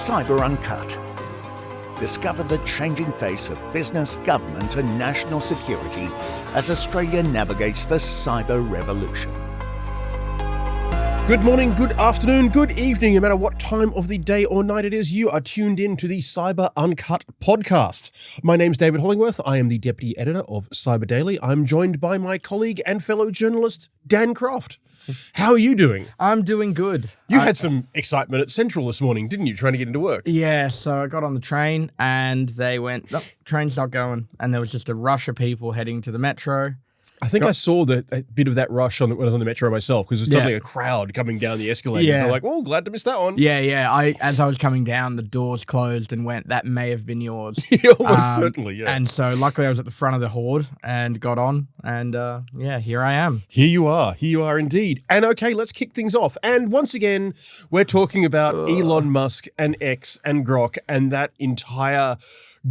Cyber Uncut. Discover the changing face of business, government and national security as Australia navigates the cyber revolution. Good morning, good afternoon, good evening, no matter what time of the day or night it is, you are tuned in to the Cyber Uncut podcast. My name's David Hollingworth. I am the Deputy Editor of Cyber Daily. I'm joined by my colleague and fellow journalist, Dan Croft. How are you doing? I'm doing good. You had some excitement at Central this morning, didn't you, trying to get into work? Yeah, so I got on the train and they went, nope, train's not going. And there was just a rush of people heading to the metro. I think I saw a bit of that rush when I was on the metro myself, because there was suddenly a crowd coming down the escalators. Yeah. I'm like, oh, glad to miss that one. Yeah. As I was coming down, the doors closed and went, that may have been yours. Almost certainly, yeah. And so luckily I was at the front of the horde and got on. And here I am. Here you are indeed. And okay, let's kick things off. And once again, we're talking about Elon Musk and X and Grok and that entire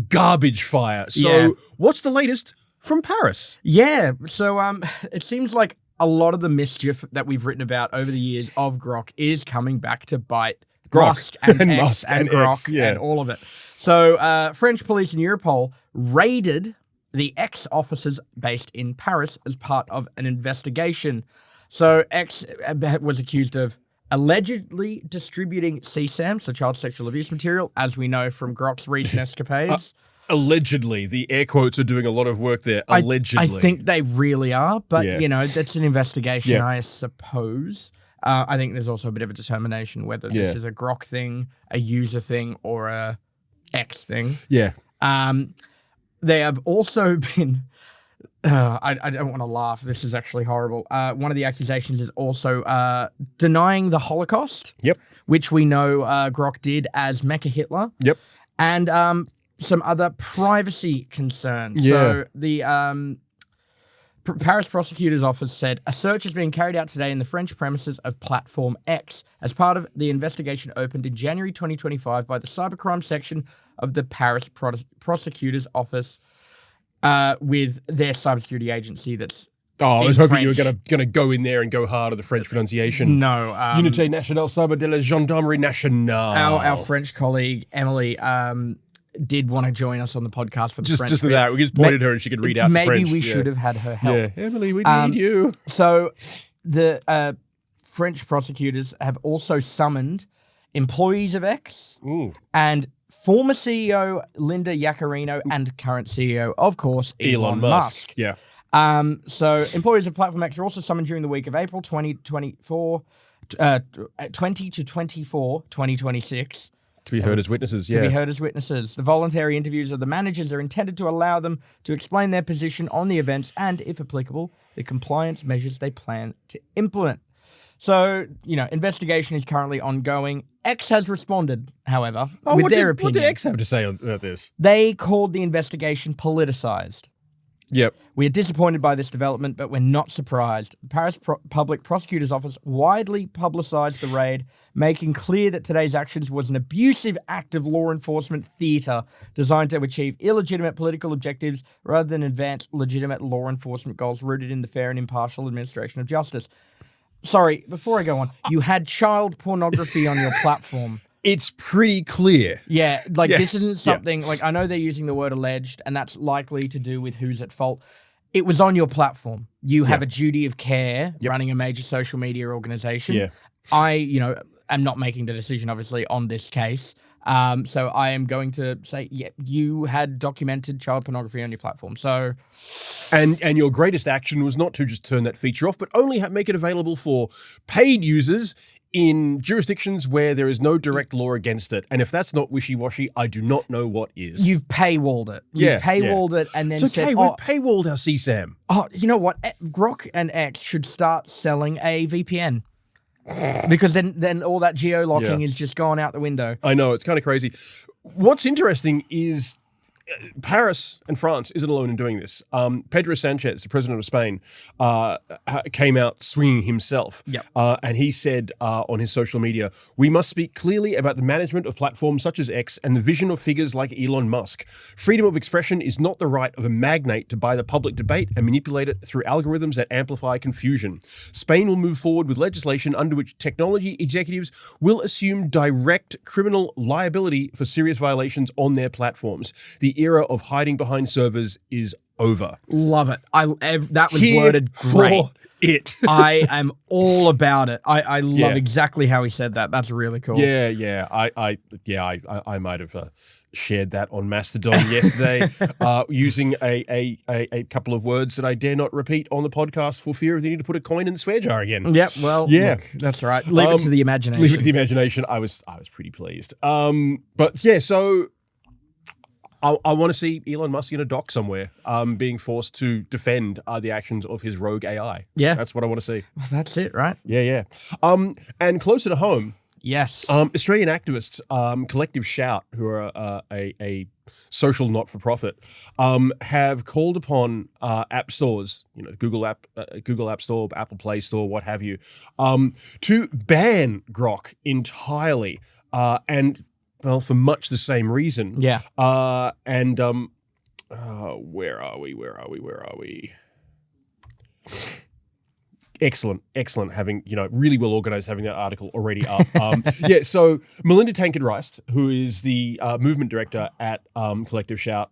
garbage fire. So what's the latest from Paris? Yeah, so it seems like a lot of the mischief that we've written about over the years of Grok is coming back to bite Musk and X Musk and Grok and all of it. So French police and Europol raided the X offices based in Paris as part of an investigation. So X was accused of allegedly distributing CSAM, so child sexual abuse material, as we know from Grok's recent escapades. Allegedly. The air quotes are doing a lot of work there. Allegedly. I think they really are, but, that's an investigation, I suppose. I think there's also a bit of a determination whether this is a Grok thing, a user thing, or a X thing. Yeah. They have also been... I don't want to laugh. This is actually horrible. One of the accusations is also denying the Holocaust. Yep. Which we know Grok did as Mecha Hitler. Yep. And some other privacy concerns. Yeah. So the Paris prosecutor's office said a search is being carried out today in the French premises of Platform X as part of the investigation opened in January 2025 by the cybercrime section of the Paris prosecutor's office with their cybersecurity agency that's I was hoping French. you were going to go in there and go hard on the French pronunciation. No. Unité Nationale Cyber de la Gendarmerie Nationale. Our French colleague, Emily, did want to join us on the podcast for the French. Just for that, we just pointed her and she could read out the French. Maybe we should have had her help. Yeah, Emily, we need you. So the French prosecutors have also summoned employees of X and former CEO Linda Yaccarino and current CEO, of course, Elon Musk. Yeah. So employees of Platform X are also summoned during the week of April 20 to 24, 2026. To be heard as witnesses, To be heard as witnesses. The voluntary interviews of the managers are intended to allow them to explain their position on the events and, if applicable, the compliance measures they plan to implement. So, investigation is currently ongoing. X has responded, however, with their opinion. What did X have to say about this? They called the investigation politicized. Yep. We are disappointed by this development, but we're not surprised. The Paris Public Prosecutor's Office widely publicized the raid, making clear that today's actions was an abusive act of law enforcement theater designed to achieve illegitimate political objectives rather than advance legitimate law enforcement goals rooted in the fair and impartial administration of justice. Sorry, before I go on, you had child pornography on your platform. It's pretty clear. Yeah, this isn't something, I know they're using the word alleged, and that's likely to do with who's at fault. It was on your platform. You have a duty of care running a major social media organization. Yeah. I, am not making the decision, obviously, on this case. So I am going to say, you had documented child pornography on your platform. So, and your greatest action was not to just turn that feature off, but only make it available for paid users in jurisdictions where there is no direct law against it. And if that's not wishy-washy, I do not know what is. You've paywalled it. You've paywalled it and then it's okay, said, we've paywalled our CSAM. Oh, you know what? Grok and X should start selling a VPN. Because then all that geo-locking is just gone out the window. I know, it's kind of crazy. What's interesting is Paris and France isn't alone in doing this. Pedro Sanchez, the president of Spain, came out swinging himself. Yep. And he said on his social media, "We must speak clearly about the management of platforms such as X and the vision of figures like Elon Musk. Freedom of expression is not the right of a magnate to buy the public debate and manipulate it through algorithms that amplify confusion. Spain will move forward with legislation under which technology executives will assume direct criminal liability for serious violations on their platforms. The era of hiding behind servers is over." Love it. That was Here worded great. for it. I am all about it. I love Yeah. exactly how he said that. That's really cool. Yeah. I might have shared that on Mastodon yesterday, using a couple of words that I dare not repeat on the podcast for fear of needing to put a coin in the swear jar again. Yep. Well, Yeah. look, that's right. Leave it to the imagination. Leave it to the imagination. I was pretty pleased. But yeah, so I want to see Elon Musk in a dock somewhere, being forced to defend the actions of his rogue AI. Yeah. That's what I want to see. Well, that's it, right? Yeah. And closer to home, Yes. Australian activists, Collective Shout, who are a social not-for-profit, have called upon app stores, Google App Store, Apple Play Store, what have you, to ban Grok entirely, and well, for much the same reason. Yeah. Where are we? Excellent. Having, really well organized, having that article already up. So Melinda Tankard-Rice, who is the movement director at Collective Shout,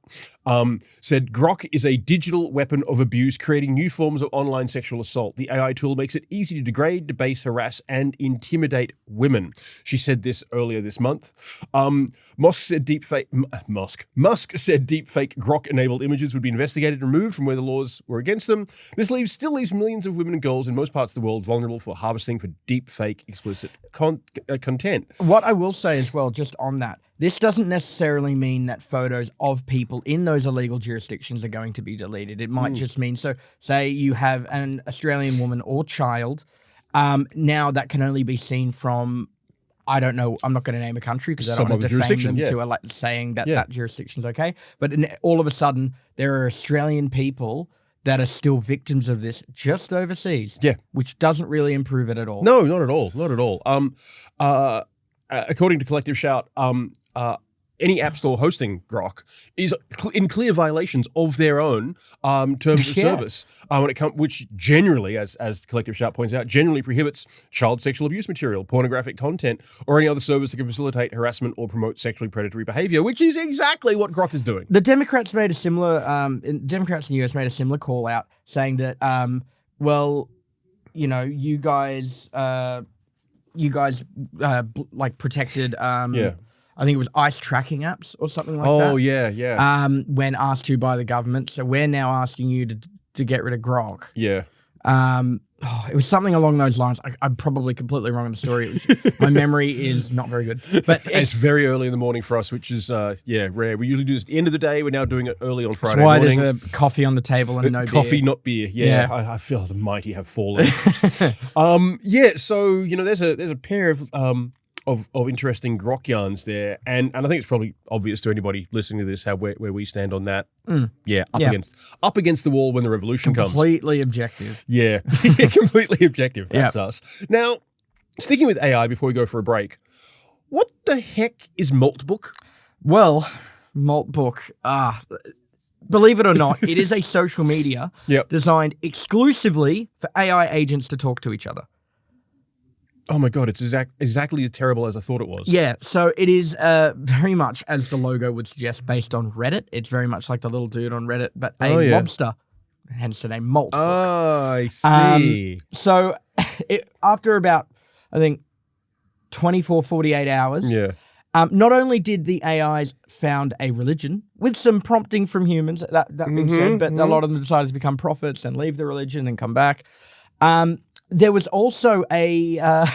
said Grok is a digital weapon of abuse, creating new forms of online sexual assault. The AI tool makes it easy to degrade, debase, harass, and intimidate women. She said this earlier this month. Musk said deepfake Grok-enabled images would be investigated and removed from where the laws were against them. This still leaves millions of women and girls in most parts of the world vulnerable for harvesting for deep fake explicit content. What I will say as well, just on that, this doesn't necessarily mean that photos of people in those illegal jurisdictions are going to be deleted. It might just mean, so say you have an Australian woman or child, now that can only be seen from, I don't know, I'm not going to name a country because I don't want to defame them to saying that that jurisdiction's okay. But all of a sudden, there are Australian people that are still victims of this just overseas. Yeah. Which doesn't really improve it at all. No, not at all. According to Collective Shout, any app store hosting Grok is in clear violations of their own terms of service, which generally, as Collective Shout points out, generally prohibits child sexual abuse material, pornographic content, or any other service that can facilitate harassment or promote sexually predatory behavior, which is exactly what Grok is doing. The Democrats made a similar, Democrats in the US made a similar call out saying that, you guys protected, I think it was ICE tracking apps or something like that. Oh, yeah. When asked to by the government. So we're now asking you to get rid of Grok. Yeah. It was something along those lines. I'm probably completely wrong in the story. My memory is not very good. But it's very early in the morning for us, which is, rare. We usually do this at the end of the day. We're now doing it early on Friday morning. That's why there's a coffee on the table and no beer. Coffee, not beer. Yeah. I feel the mighty have fallen. So, there's a pair of interesting Grok yarns there, and I think it's probably obvious to anybody listening to this where we stand on that. Up against the wall when the revolution comes. Completely objective. Yeah, completely objective. That's us. Now, sticking with AI before we go for a break, what the heck is Maltbook? Well, Maltbook, believe it or not, it is a social media designed exclusively for AI agents to talk to each other. Oh my God, it's exactly as terrible as I thought it was. Yeah, so it is very much, as the logo would suggest, based on Reddit. It's very much like the little dude on Reddit, but a lobster, hence the name Maltbook. Oh, I see. So after about, I think, 24, 48 hours, not only did the AIs found a religion, with some prompting from humans, that being said, but a lot of them decided to become prophets and leave the religion and come back. There was also a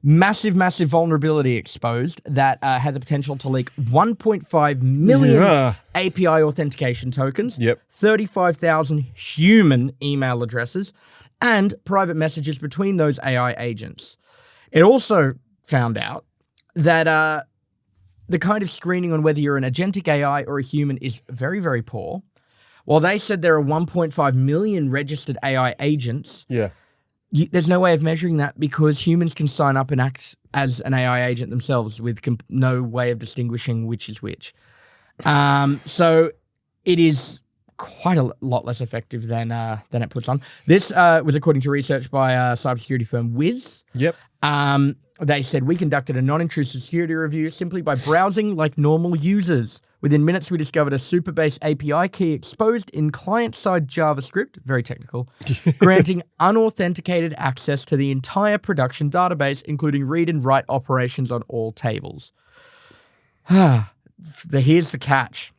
massive vulnerability exposed that had the potential to leak 1.5 million API authentication tokens, 35,000 human email addresses, and private messages between those AI agents. It also found out that the kind of screening on whether you're an agentic AI or a human is very, very poor. While they said there are 1.5 million registered AI agents, there's no way of measuring that because humans can sign up and act as an AI agent themselves with no way of distinguishing which is which. So it is quite a lot less effective than it puts on. This was according to research by cybersecurity firm Wiz. Yep. They said, we conducted a non-intrusive security review simply by browsing like normal users. Within minutes, we discovered a Superbase API key exposed in client-side JavaScript, very technical, granting unauthenticated access to the entire production database, including read and write operations on all tables. Here's the catch.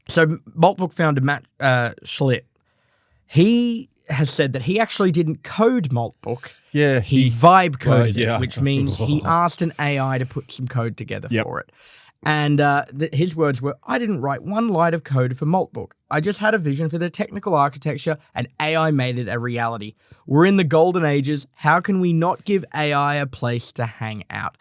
So Maltbook founder Matt Schlitt, he has said that he actually didn't code Maltbook. Yeah. He vibe coded it, which means he asked an AI to put some code together for it. And his words were, I didn't write one line of code for Maltbook. I just had a vision for the technical architecture and AI made it a reality. We're in the golden ages. How can we not give AI a place to hang out?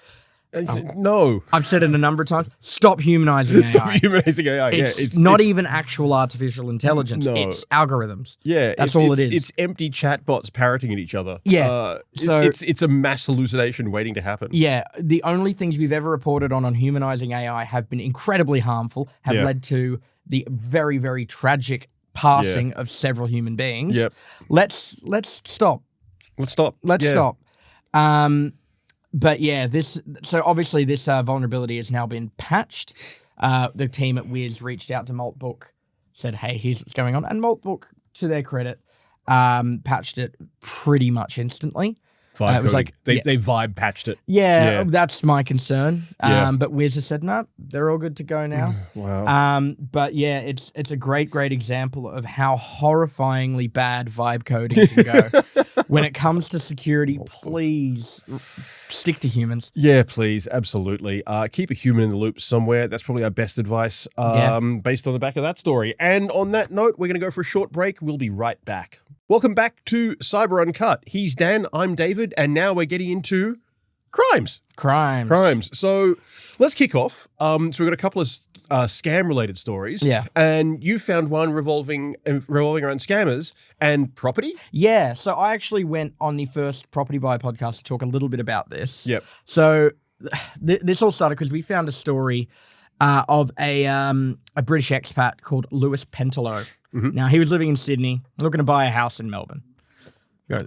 No. I've said it a number of times. Stop humanizing AI. Stop humanizing AI. It's not even actual artificial intelligence. No. It's algorithms. Yeah. That's all it is. It's empty chatbots parroting at each other. Yeah. So it's a mass hallucination waiting to happen. Yeah. The only things we've ever reported on humanizing AI have been incredibly harmful, have led to the very, very tragic passing of several human beings. Yep. Let's stop. Let's stop. Let's stop. But yeah, so obviously this vulnerability has now been patched. The team at Wiz reached out to Maltbook, said, hey, here's what's going on. And Maltbook, to their credit, patched it pretty much instantly. It was like they vibe patched it. Yeah, that's my concern. Yeah. But Wiz has said, no, they're all good to go now. Wow. But yeah, it's a great example of how horrifyingly bad vibe coding can go. When it comes to security, please stick to humans. Yeah, please. Absolutely. Keep a human in the loop somewhere. That's probably our best advice based on the back of that story. And on that note, we're going to go for a short break. We'll be right back. Welcome back to Cyber Uncut. He's Dan, I'm David, and now we're getting into crimes. So let's kick off. So we've got a couple of scam-related stories. Yeah. And you found one revolving around scammers and property? Yeah. So I actually went on the first Property Buy podcast to talk a little bit about this. Yep. So this all started because we found a story of a British expat called Lewis Pentelow. Mm-hmm. Now, he was living in Sydney, looking to buy a house in Melbourne.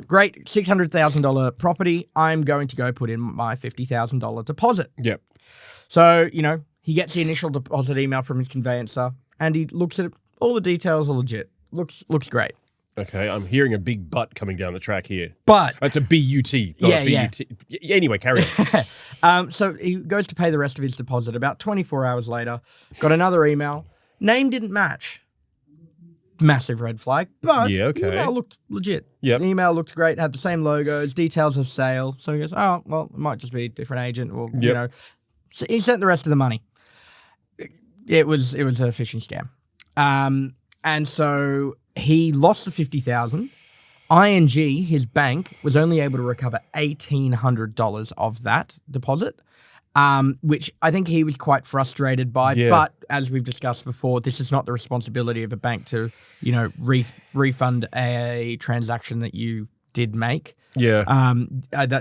Great, $600,000 property. I'm going to go put in my $50,000 deposit. Yep. So, he gets the initial deposit email from his conveyancer, and he looks at it. All the details are legit. Looks great. Okay, I'm hearing a big butt coming down the track here. But it's a B-U-T, not a B-U-T. Yeah. Anyway, carry on. So he goes to pay the rest of his deposit. About 24 hours later, got another email. Name didn't match. Massive red flag, but the email looked legit. Yep. The email looked great, had the same logos, details of sale. So he goes, oh, well, it might just be a different agent, or, So he sent the rest of the money. It was a phishing scam. And so he lost the $50,000. ING, his bank, was only able to recover $1,800 of that deposit. Which I think he was quite frustrated by. Yeah. But as we've discussed before, this is not the responsibility of a bank to, refund a transaction that you did make. Yeah.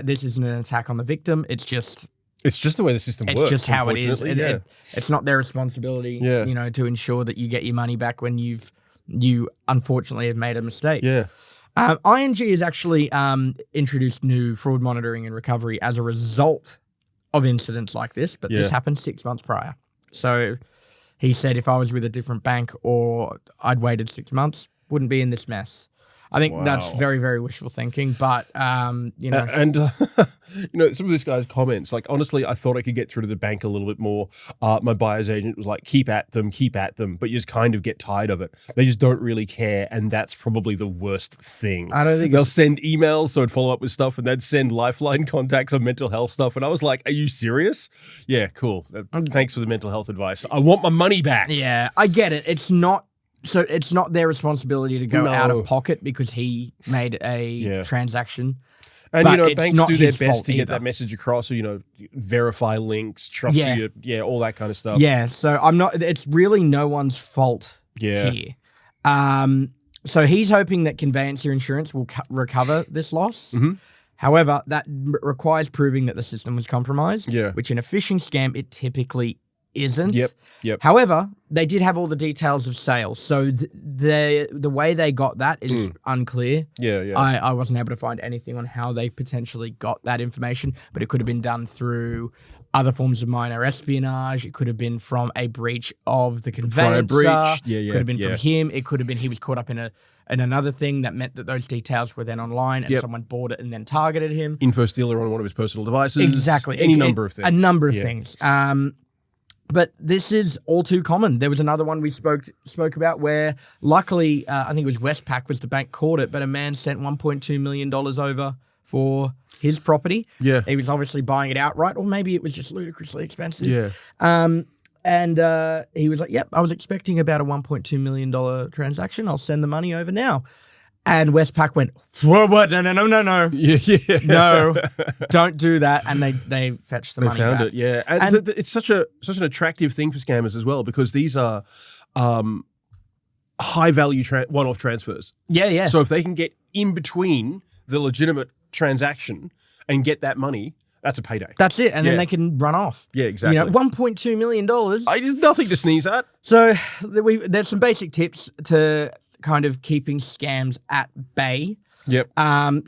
This isn't an attack on the victim. It's just the way the system works. It's just how it is. It's not their responsibility, to ensure that you get your money back when you unfortunately have made a mistake. Yeah. ING has actually introduced new fraud monitoring and recovery as a result of incidents like this, but this happened 6 months prior. So he said if I was with a different bank or I'd waited 6 months, wouldn't be in this mess. I think that's very, very wishful thinking, but, And, some of this guy's comments, like, honestly, I thought I could get through to the bank a little bit more. My buyer's agent was like, keep at them, but you just kind of get tired of it. They just don't really care, and that's probably the worst thing. I don't think they'll send emails, so I'd follow up with stuff, and they'd send lifeline contacts on mental health stuff, and I was like, are you serious? Yeah, cool. Thanks for the mental health advice. I want my money back. Yeah, I get it. It's not their responsibility to go out of pocket because he made a transaction. And, But you know, it's banks not do their his best fault to get either. that message across, or, you know, verify links, trust Yeah. you, all that kind of stuff. Yeah, so it's really no one's fault Yeah. here. So he's hoping that conveyancer insurance will recover this loss. Mm-hmm. However, that requires proving that the system was compromised, Yeah. which in a phishing scam, it typically isn't. Yep. However, they did have all the details of sales. So the way they got that is unclear. Yeah. I wasn't able to find anything on how they potentially got that information, but it could have been done through other forms of minor espionage. It could have been from a breach of the conveyancer. breach. Yeah. Could have been from him. It could have been he was caught up in another thing that meant that those details were then online and someone bought it and then targeted him. Info stealer on one of his personal devices. Exactly. Any number of things. A number of things. But this is all too common. There was another one we spoke about where, luckily, I think it was Westpac was the bank caught it, but a man sent $1.2 million over for his property. Yeah. He was obviously buying it outright, or maybe it was just ludicrously expensive. Yeah. And he was like, yep, I was expecting about a $1.2 million transaction. I'll send the money over now. And Westpac went, whoa, what? No. Yeah. No, don't do that. And they fetched the money found back. it, yeah. And it's such an attractive thing for scammers as well, because these are high value one-off transfers. Yeah. So if they can get in between the legitimate transaction and get that money, that's a payday. That's it. And then Yeah. they can run off. Yeah, exactly. You know, $1.2 million. There's nothing to sneeze at. So there's some basic tips to kind of keeping scams at bay. Yep.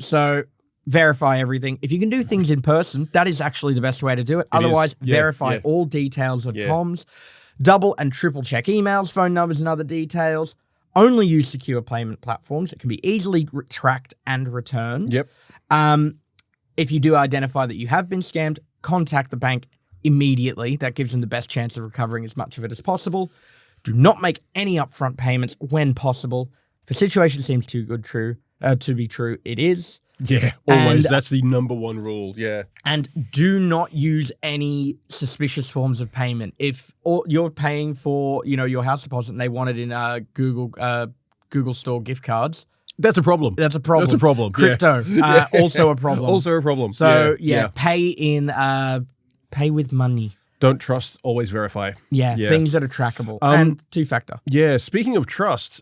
So verify everything. If you can do things in person, that is actually the best way to do it. Otherwise, verify all details of comms. Double and triple check emails, phone numbers, and other details. Only use secure payment platforms. It can be easily tracked and returned. Yep. If you do identify that you have been scammed, contact the bank immediately. That gives them the best chance of recovering as much of it as possible. Do not make any upfront payments when possible. If a situation seems too good to be true, it is. Yeah, always. And- That's the number one rule. Yeah. And do not use any suspicious forms of payment. If you're paying for, your house deposit and they want it in Google Store gift cards, That's a problem. that's a problem. That's a problem. Crypto, also a problem. Also a problem. So pay with money. Don't trust, always verify. Yeah, things that are trackable and two-factor. Yeah, speaking of trust,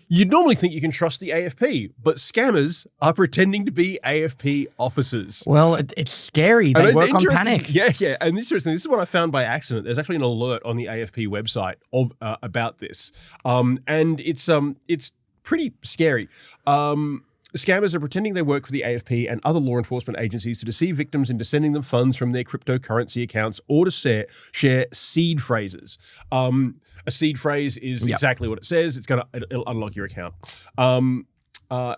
you'd normally think you can trust the AFP, but scammers are pretending to be AFP officers. Well, it's scary. They work on Interesting- panic. Yeah. And this is what I found by accident. There's actually an alert on the AFP website about this, and it's pretty scary. Scammers are pretending they work for the AFP and other law enforcement agencies to deceive victims into sending them funds from their cryptocurrency accounts or to share seed phrases. A seed phrase is exactly what it says. It'll unlock your account. The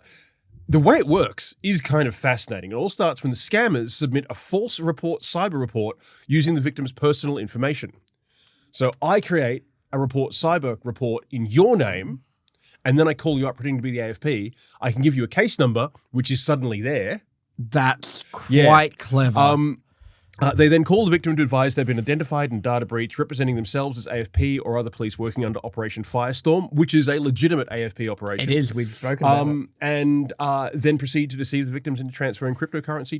way it works is kind of fascinating. It all starts when the scammers submit a false cyber report using the victim's personal information. So I create a cyber report in your name, and then I call you up pretending to be the AFP. I can give you a case number, which is suddenly there. That's quite clever. They then call the victim to advise they've been identified in data breach, representing themselves as AFP or other police working under Operation Firestorm, which is a legitimate AFP operation. It is. We've spoken about it. And then proceed to deceive the victims into transferring cryptocurrency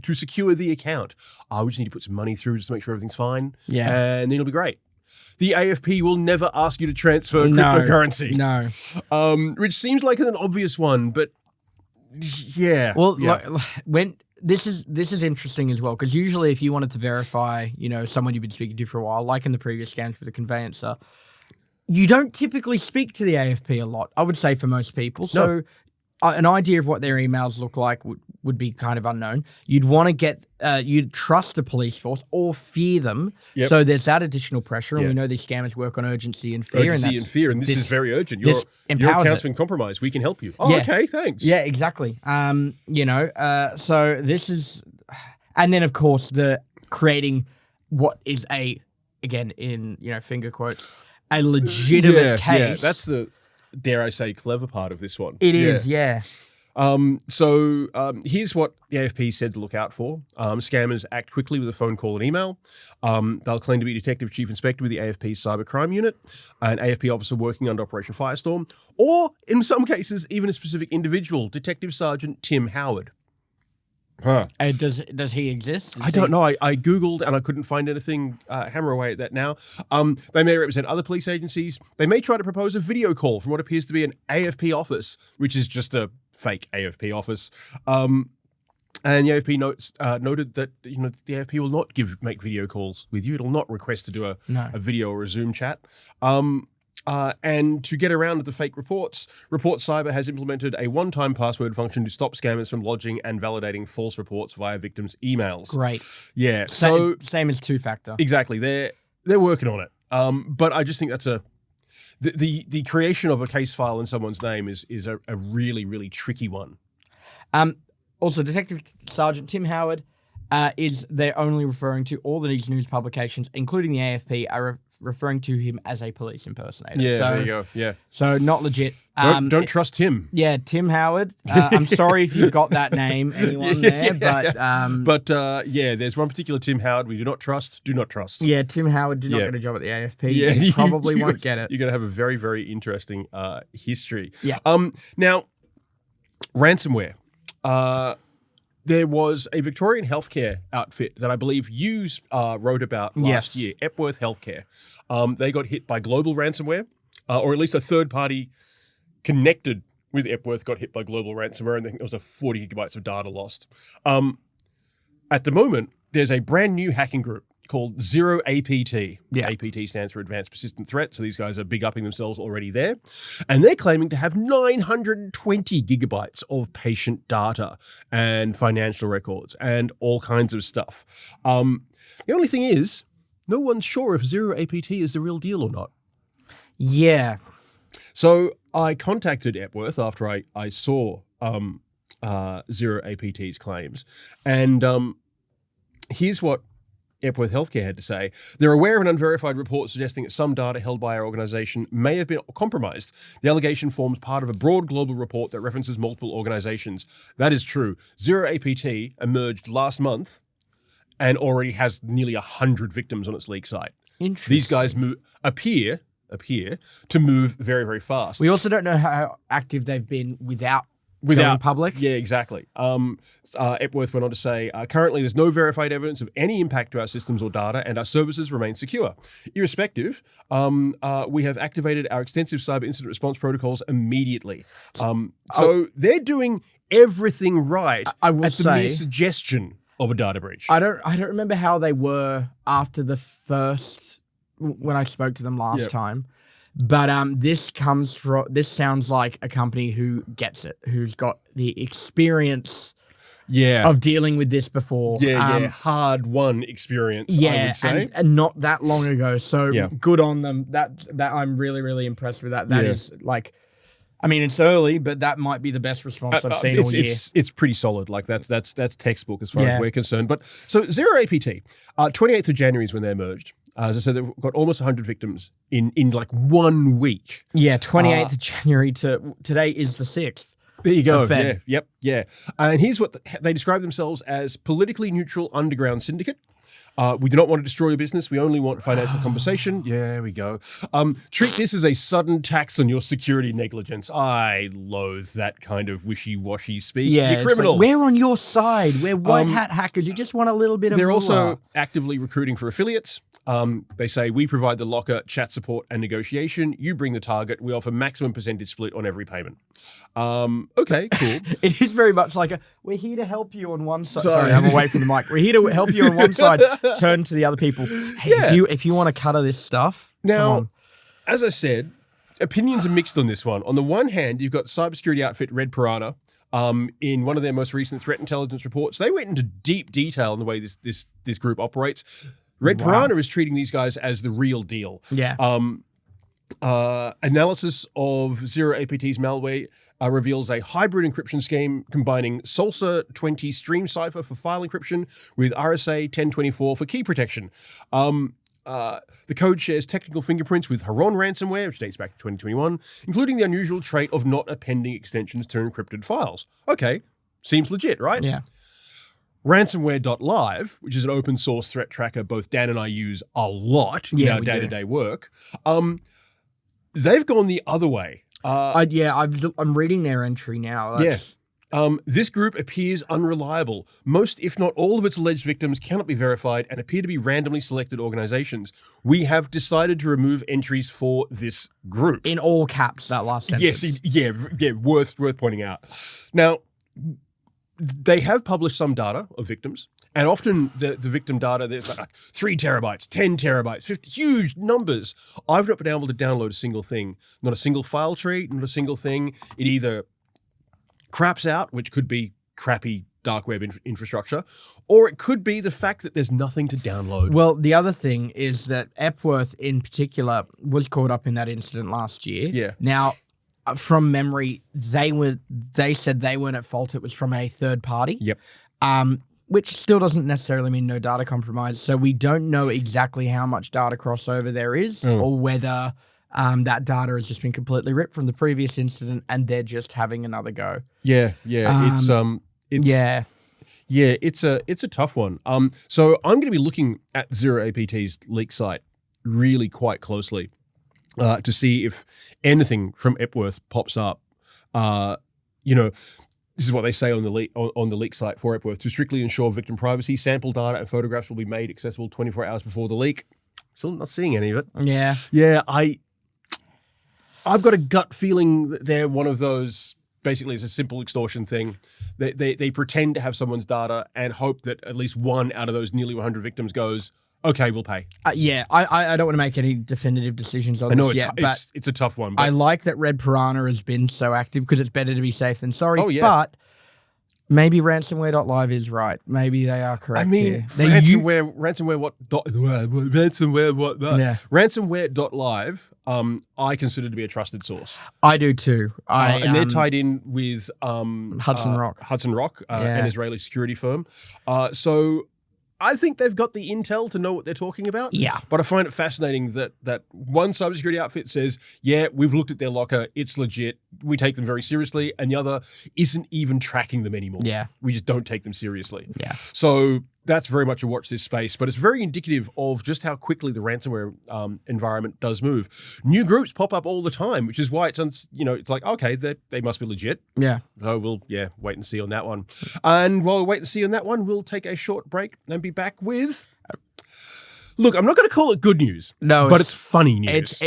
to secure the account. We just need to put some money through just to make sure everything's fine. Yeah. And then it'll be great. The AFP will never ask you to transfer cryptocurrency. No. Which seems like an obvious one, but yeah. Well, when this is interesting as well, because usually if you wanted to verify, someone you've been speaking to for a while, like in the previous scams with the conveyancer, you don't typically speak to the AFP a lot, I would say, for most people. So an idea of what their emails look like would be kind of unknown. You'd want to get, you'd trust the police force or fear them. Yep. So there's that additional pressure. And we know these scammers work on urgency and fear. And this is very urgent. Your empowers account's it. been compromised. We can help you. Oh, okay, thanks. Yeah, exactly. So this is, and then of course the creating what is again in finger quotes, a legitimate case. Yeah, that's the, dare I say, clever part of this one. It is, yeah. So here's what the AFP said to look out for. Scammers act quickly with a phone call and email. They'll claim to be Detective Chief Inspector with the AFP's Cybercrime Unit, an AFP officer working under Operation Firestorm, or in some cases, even a specific individual, Detective Sergeant Tim Howard. Huh. Does he exist? I don't know. I Googled and I couldn't find anything. Hammer away at that now. They may represent other police agencies. They may try to propose a video call from what appears to be an AFP office, which is just a fake AFP office. And the AFP noted that the AFP will not make video calls with you. It'll not request to do a video or a Zoom chat. And to get around the fake reports, Report Cyber has implemented a one-time password function to stop scammers from lodging and validating false reports via victims' emails. Great. Yeah. Same as two-factor. Exactly. They're working on it. But I just think that's the creation of a case file in someone's name is a really, really tricky one. Also, Detective Sergeant Tim Howard they're only referring to all these news publications, including the AFP, are referring to him as a police impersonator. Yeah, there you go. Yeah. So not legit. Don't trust him. Yeah, Tim Howard. I'm sorry if you got that name, anyone there, but there's one particular Tim Howard we do not trust. Do not trust. Yeah, Tim Howard did not get a job at the AFP. Yeah, he probably won't get it. You're going to have a very, very interesting history. Yeah. Now, ransomware. There was a Victorian healthcare outfit that I believe you wrote about last year, Epworth Healthcare. They got hit by global ransomware, or at least a third party connected with Epworth got hit by global ransomware, and I think there was 40 gigabytes of data lost. At the moment, there's a brand new hacking group called Zero APT. Yeah. APT stands for Advanced Persistent Threat, so these guys are big upping themselves already there. And they're claiming to have 920 gigabytes of patient data and financial records and all kinds of stuff. The only thing is, no one's sure if Zero APT is the real deal or not. Yeah. So I contacted Epworth after I saw Zero APT's claims, and here's what Epworth Healthcare had to say. They're aware of an unverified report suggesting that some data held by our organization may have been compromised. The allegation forms part of a broad global report that references multiple organizations. That is true. Zero APT emerged last month and already has nearly 100 victims on its leak site. Interesting. These guys appear to move very, very fast. We also don't know how active they've been without going public. Yeah, exactly. Epworth went on to say, currently there's no verified evidence of any impact to our systems or data, and our services remain secure. Irrespective, we have activated our extensive cyber incident response protocols immediately. So they're doing everything right at the mere suggestion of a data breach. I don't remember how they were after the first, when I spoke to them last time. But this sounds like a company who gets it, who's got the experience of dealing with this before. Hard-won experience, I would say. And not that long ago, so good on them. That I'm really, really impressed with that. That is like, I mean, it's early, but that might be the best response I've seen all year. It's pretty solid. Like that's textbook as far as we're concerned. But so Zero APT, 28th of January is when they emerged. As I said, they've got almost 100 victims in like 1 week. Yeah, 28th of January to today is the 6th. There you go. Yeah. And here's what they describe themselves as: politically neutral underground syndicate. We do not want to destroy your business. We only want financial compensation. Yeah, there we go. Treat this as a sudden tax on your security negligence. I loathe that kind of wishy-washy speak. Yeah, you're criminals. Like, we're on your side. We're white hat hackers. You just want a little bit of They're also actively recruiting for affiliates. They say, we provide the locker, chat support, and negotiation. You bring the target. We offer maximum percentage split on every payment. Okay, cool. It is very much like we're here to help you on one side. Sorry, I'm away from the mic. We're here to help you on one side. Turn to the other people. Hey, if you want to cut this stuff, now, as I said, opinions are mixed on this one. On the one hand, you've got cybersecurity outfit Red Piranha. In one of their most recent threat intelligence reports, they went into deep detail in the way this group operates. Red Piranha is treating these guys as the real deal. Yeah. Analysis of Zero APT's malware reveals a hybrid encryption scheme combining Salsa 20 stream cipher for file encryption with RSA 1024 for key protection. The code shares technical fingerprints with Heron ransomware, which dates back to 2021, including the unusual trait of not appending extensions to encrypted files. Okay, seems legit, right? Yeah. Ransomware.live, which is an open source threat tracker both Dan and I use a lot in our day-to-day work, they've gone the other way. I'm reading their entry now. This group appears unreliable. Most, if not all, of its alleged victims cannot be verified and appear to be randomly selected organizations. We have decided to remove entries for this group. In all caps, that last sentence. Yes, yeah, worth pointing out. Now, they have published some data of victims, and often the victim data, there's like 3 terabytes, 10 terabytes, 50, huge numbers. I've not been able to download a single thing, not a single file tree, not a single thing. It either craps out, which could be crappy dark web infrastructure, or it could be the fact that there's nothing to download. Well, the other thing is that Epworth in particular was caught up in that incident last year. Yeah. Now, from memory, they said they weren't at fault. It was from a third party. Yep. Which still doesn't necessarily mean no data compromise. So we don't know exactly how much data crossover there is, or whether that data has just been completely ripped from the previous incident and they're just having another go. Yeah. It's a tough one. So I'm going to be looking at Zero APT's leak site really quite closely to see if anything from Epworth pops up. This is what they say on the leak site for Epworth. To strictly ensure victim privacy, sample data and photographs will be made accessible 24 hours before the leak. Still not seeing any of it. Yeah. Yeah, I've got a gut feeling that they're one of those. Basically, it's a simple extortion thing. They pretend to have someone's data and hope that at least one out of those nearly 100 victims goes, okay, we'll pay. Yeah, I don't want to make any definitive decisions on this yet, but it's a tough one. But I like that Red Piranha has been so active because it's better to be safe than sorry. Oh, yeah. But maybe ransomware.live is right. Maybe they are correct. I mean, here. ransomware what? Yeah. Ransomware.live, I consider to be a trusted source. I do too. And they're tied in with Hudson Rock. Hudson Rock, an Israeli security firm. So I think they've got the intel to know what they're talking about. Yeah. But I find it fascinating that one cybersecurity outfit says, yeah, we've looked at their locker, it's legit, we take them very seriously, and the other isn't even tracking them anymore. Yeah. We just don't take them seriously. Yeah. So that's very much a watch this space, but it's very indicative of just how quickly the ransomware environment does move. New groups pop up all the time, which is why it's like, okay, they must be legit. Yeah. So we'll wait and see on that one. And while we wait and see on that one, we'll take a short break and be back with. Look, I'm not going to call it good news. No, but it's funny news.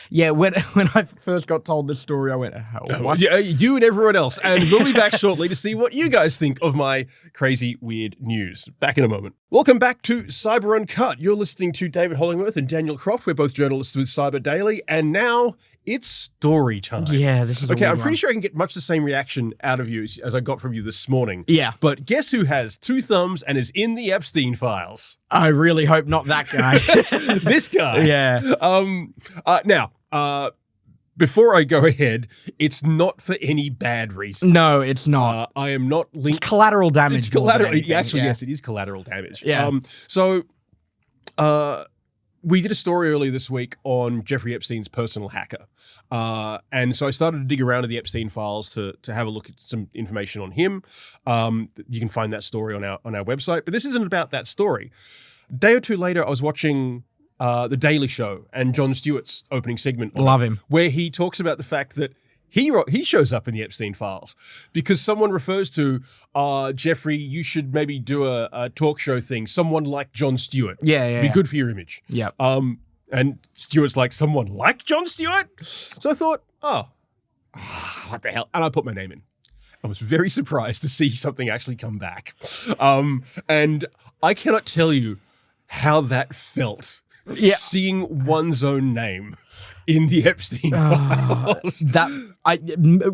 Yeah, when I first got told this story, I went, oh, what? You and everyone else. And we'll be back shortly to see what you guys think of my crazy, weird news. Back in a moment. Welcome back to Cyber Uncut. You're listening to David Hollingworth and Daniel Croft. We're both journalists with Cyber Daily. And now it's story time. Yeah, this is okay. I'm pretty sure I can get much the same reaction out of you as I got from you this morning. Yeah. But guess who has 2 thumbs and is in the Epstein files? I really hope not that guy. This guy. Yeah. Now, before I go ahead, it's not for any bad reason. No, it's not. I am not linked. It's collateral damage. It's collateral. Anything, Yes, it is collateral damage. Yeah. We did a story earlier this week on Jeffrey Epstein's personal hacker. And so I started to dig around in the Epstein files to have a look at some information on him. You can find that story on our website, but this isn't about that story. A day or two later, I was watching The Daily Show and Jon Stewart's opening segment. Love him. Where he talks about the fact that he shows up in the Epstein files because someone refers to, Jeffrey, you should maybe do a talk show thing. Someone like Jon Stewart. Yeah. Be good for your image. Yeah. And Stewart's like, someone like Jon Stewart? So I thought, what the hell? And I put my name in. I was very surprised to see something actually come back. And I cannot tell you how that felt. Yeah. Seeing one's own name in the Epstein files.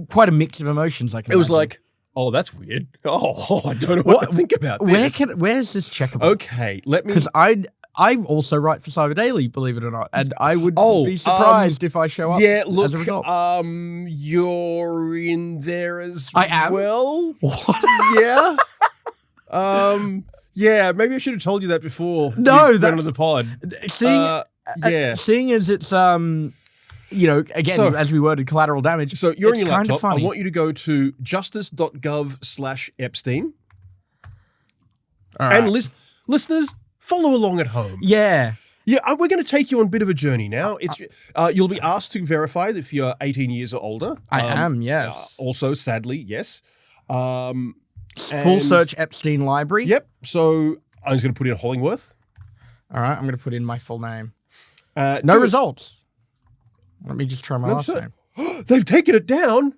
Quite a mix of emotions. It was like, oh, that's weird. Oh, I don't know what to think about this. Where's this checkable? Okay, let me. Because I also write for Cyber Daily, believe it or not, and I would be surprised if I show up. Yeah, look, as a result. You're in there as I am. Well, What? Yeah. Yeah, maybe I should have told you that before. No, we went on the pod. Seeing as it's again, as we worded, collateral damage. So you're on your laptop. Funny. I want you to go to justice.gov/Epstein. All right. And listeners, follow along at home. Yeah. Yeah, we're going to take you on a bit of a journey now. It's you'll be asked to verify if you're 18 years or older. I am, yes. Also, sadly, yes. Full and- search Epstein library. Yep. So I'm just going to put in Hollingworth. All right, I'm going to put in my full name. No No results. Let me just try my last so- name. They've taken it down.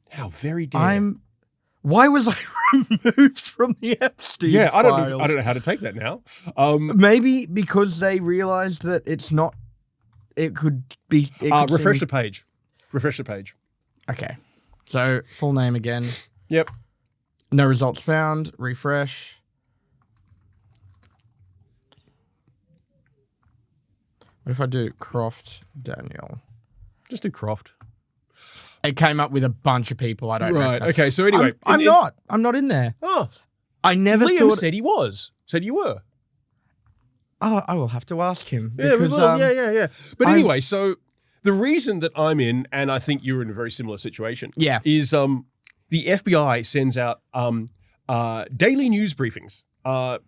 How very dare. Why was I removed from the Epstein Yeah, I files? don't know how to take that now. Maybe because they realized that it's not. It could be. It could Refresh seem- the page. Refresh the page. Okay. So full name again. Yep. No results found. Refresh. What if I do Croft Daniel? Just do Croft. It came up with a bunch of people. I don't know. Right. Okay. So anyway, I'm not. I'm not in there. Oh, I never Liam thought. said he was. Said you were. Oh, I will have to ask him. Yeah, we Because, will. Yeah. But I'm- anyway, so the reason that I'm in, and I think you're in a very similar situation, Yeah. is the FBI sends out daily news briefings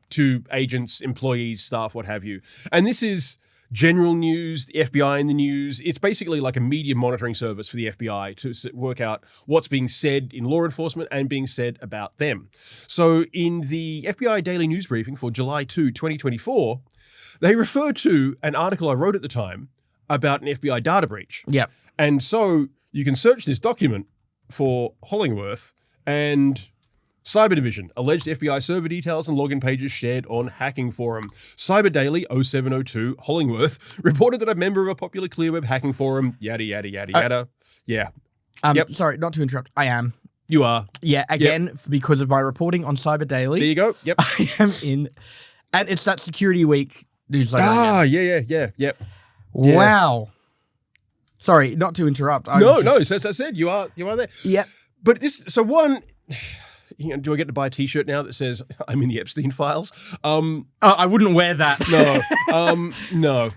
to agents, employees, staff, what have you, and this is general news, the FBI in the news. It's basically like a media monitoring service for the FBI to work out what's being said in law enforcement and being said about them. So in the FBI daily news briefing for July 2, 2024, they refer to an article I wrote at the time about an FBI data breach. Yep. And so you can search this document for Hollingworth and Cyber Division, alleged FBI server details and login pages shared on Hacking Forum. Cyber Daily 0702 Hollingworth reported that a member of a popular clearweb hacking forum, yada, yada, yada, yada. Yeah. Yep. Sorry, not to interrupt. I am. You are. Yeah, again, because of my reporting on Cyber Daily. There you go. Yep. I am in. And it's that Security Week newsletter. again. Yeah. Yep. Wow. Sorry, not to interrupt. No, as I said, you are there. Yep. But this, so one, do I get to buy a t-shirt now that says I'm in the Epstein files? I wouldn't wear that. No.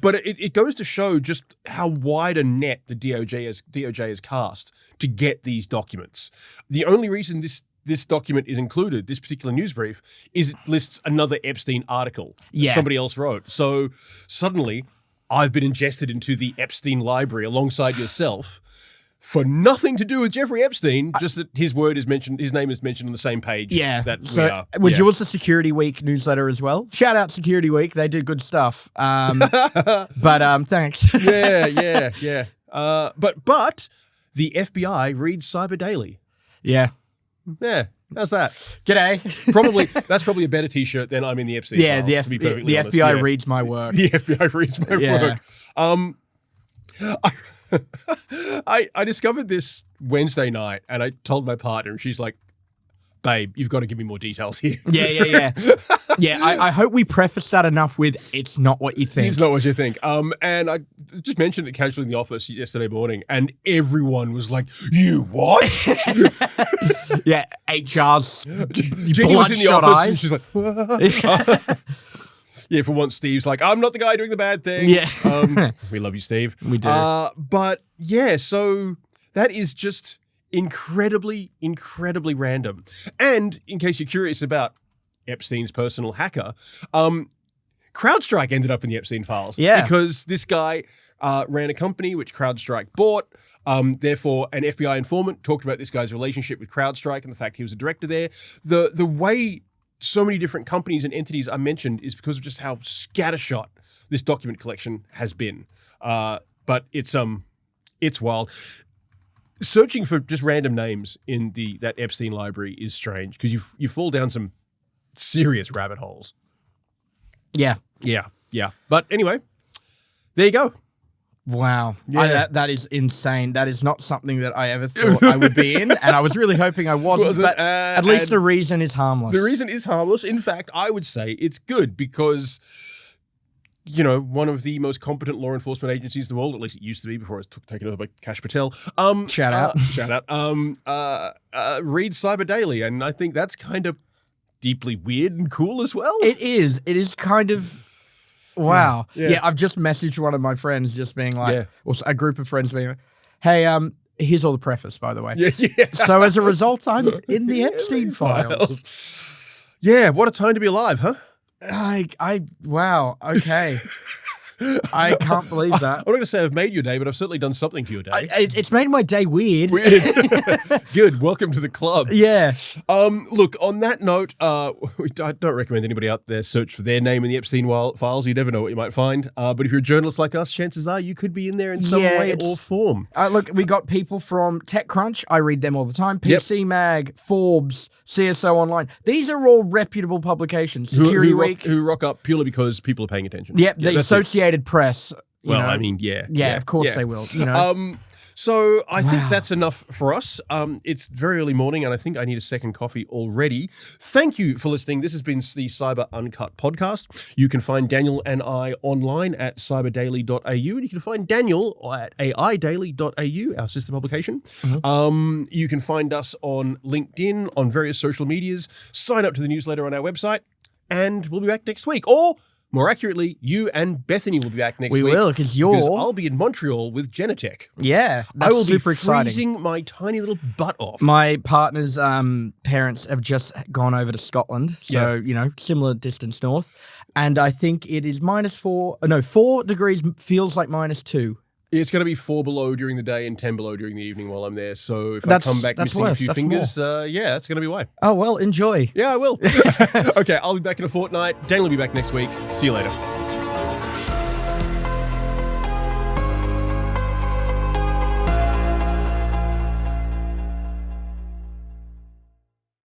But it goes to show just how wide a net the DOJ has cast to get these documents. The only reason this document is included, this particular news brief, is it lists another Epstein article that somebody else wrote. So suddenly, I've been ingested into the Epstein library alongside yourself for nothing to do with Jeffrey Epstein, just that his name is mentioned on the same page. Yeah. That So we are. was yours the Security Week newsletter as well? Shout out Security Week. They do good stuff. But thanks. Yeah. But the FBI reads Cyber Daily. Yeah. Yeah, how's that? G'day. That's probably a better t-shirt than I'm in the Epstein Yeah, files, to be perfectly the honest. FBI Yeah. reads my work. The FBI reads my work. I discovered this Wednesday night, and I told my partner, and she's like, "Babe, you've got to give me more details here." Yeah. Yeah, I hope we preface that enough with it's not what you think. It's not what you think. And I just mentioned it casually in the office yesterday morning, and everyone was like, "You what?" Yeah, HR's Jenny was in the bloodshot office, eyes. and she's like, yeah, for once, Steve's like, I'm not the guy doing the bad thing. Yeah. We love you, Steve. We do. But yeah, so that is just incredibly random. And in case you're curious about Epstein's personal hacker, CrowdStrike ended up in the Epstein files. Yeah. Because this guy ran a company which CrowdStrike bought. Therefore, an FBI informant talked about this guy's relationship with CrowdStrike and the fact he was a director there. The way so many different companies and entities are mentioned is because of just how scattershot this document collection has been. But it's wild. Searching for just random names in that Epstein library is strange because you fall down some serious rabbit holes. Yeah. Yeah. But anyway, there you go. Wow. Yeah. That is insane. That is not something that I ever thought I would be in, and I was really hoping I wasn't, but at least the reason is harmless. The reason is harmless. In fact, I would say it's good because, one of the most competent law enforcement agencies in the world, at least it used to be before it was taken over by Kash Patel. Shout out. Read Cyber Daily, and I think that's kind of deeply weird and cool as well. It is. It is kind of... Wow. Yeah. I've just messaged one of my friends just being like, Yeah. or a group of friends being like, hey, here's all the preface, by the way. Yeah. So as a result, I'm in the Epstein files. Yeah, what a time to be alive, huh? Wow. Okay. I can't believe that. I'm not going to say I've made your day, but I've certainly done something to your day. It's made my day weird. Good. Welcome to the club. Yeah. Look, on that note, I don't recommend anybody out there search for their name in the Epstein files. You never know what you might find. But if you're a journalist like us, chances are you could be in there in some way or form. Look, we got people from TechCrunch. I read them all the time. PC Mag, Forbes, CSO Online. These are all reputable publications. Security Week. Who rock up purely because people are paying attention. Yep, the Associated Press. Well, I mean, yeah, of course they will. You know. So I think that's enough for us. It's very early morning, and I think I need a second coffee already. Thank you for listening. This has been the Cyber Uncut podcast. You can find Daniel and I online at cyberdaily.au, and you can find Daniel at aidaily.au, our sister publication. Mm-hmm. You can find us on LinkedIn, on various social medias. Sign up to the newsletter on our website, and we'll be back next week. Or more accurately, you and Bethany will be back next week. We will, because I'll be in Montreal with Genetech. Yeah, I will super be exciting. freezing my tiny little butt off. My partner's parents have just gone over to Scotland, so, similar distance north. And I think it is 4 degrees feels like -2. It's going to be 4 below during the day and 10 below during the evening while I'm there. So if I come back missing a few fingers, that's going to be why. Oh, well, enjoy. Yeah, I will. Okay, I'll be back in a fortnight. Daniel will be back next week. See you later.